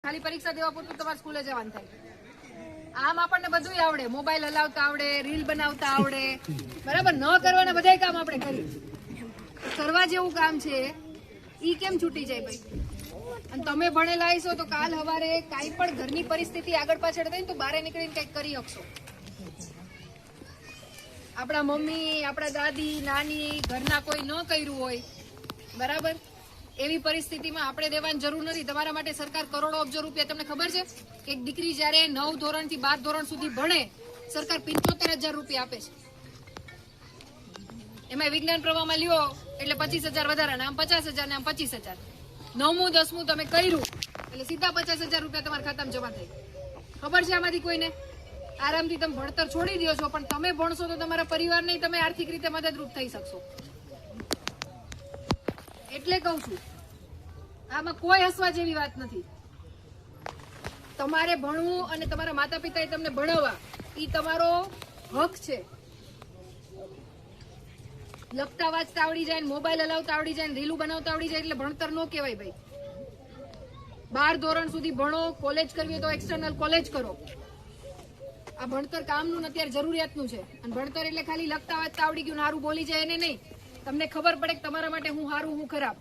ખાલી પરીક્ષા દેવા પૂરતું તમારે સ્કૂલે જવાનું થાય। આમ આપણને બધું આવડે, મોબાઈલ હલાવતા આવડે, રીલ બનાવતા આવડે, બરાબર? ન કરવાના બધા કામ આપણે કરીએ, કરવા જેવું કામ છે ઈ કેમ છૂટી જાય ભાઈ? અને તમે ભણેલા હશો તો કાલ સવારે કાંઈ પણ ઘરની પરિસ્થિતિ આગળ પાછળ થાય ને તો બહાર નીકળીને કંઈક કરી શકશો। આપણા મમ્મી, આપણા દાદી, નાની, ઘરના કોઈ ન કર્યું હોય, બરાબર, એવી પરિસ્થિતિમાં આપણે દેવાની જરૂર નથી। તમારા માટે સરકાર કરોડો અબજો રૂપિયા, તમને ખબર છે કે એક દીકરી જયારે 9 ધોરણથી 12 ધોરણ સુધી ભણે, સરકાર 75,000 રૂપિયા આપે છે। એમાં વિજ્ઞાન પ્રવાહમાં લ્યો એટલે 25,000 વધારાના, આમ 50,000 ને આમ 25,000। 9મું 10મું તમે કર્યું એટલે સીધા 50,000 રૂપિયા તમારા ખાતામાં જમા થાય। ખબર છે આમાંથી કોઈને? આરામથી તમે ભણતર છોડી દો છો, પણ તમે ભણશો તો તમારા પરિવારને તમે આર્થિક રીતે મદદરૂપ થઈ શકશો। એટલે કહું છું, આમાં કોઈ હસવા જેવી વાત નથી। તમારે ભણવું અને તમારા માતા પિતાએ તમને ભણાવવા એ તમારો હક છે। લખતા વાંચતા આવડી જાય, મોબાઈલ હલાવતા આવડી જાય, રીલું બનાવતા આવડી જાય એટલે ભણતર નો કહેવાય ભાઈ। 12 ધોરણ સુધી ભણો, કોલેજ કરવી હોય તો એક્સટર્નલ કોલેજ કરો। આ ભણતર કામનું અત્યારે જરૂરિયાતનું છે। અને ભણતર એટલે ખાલી લખતા વાંચતા આવડી ગયું, સારું બોલી જાય એને નહીં, તમને ખબર પડે કે તમારા માટે હું સારું હું ખરાબ।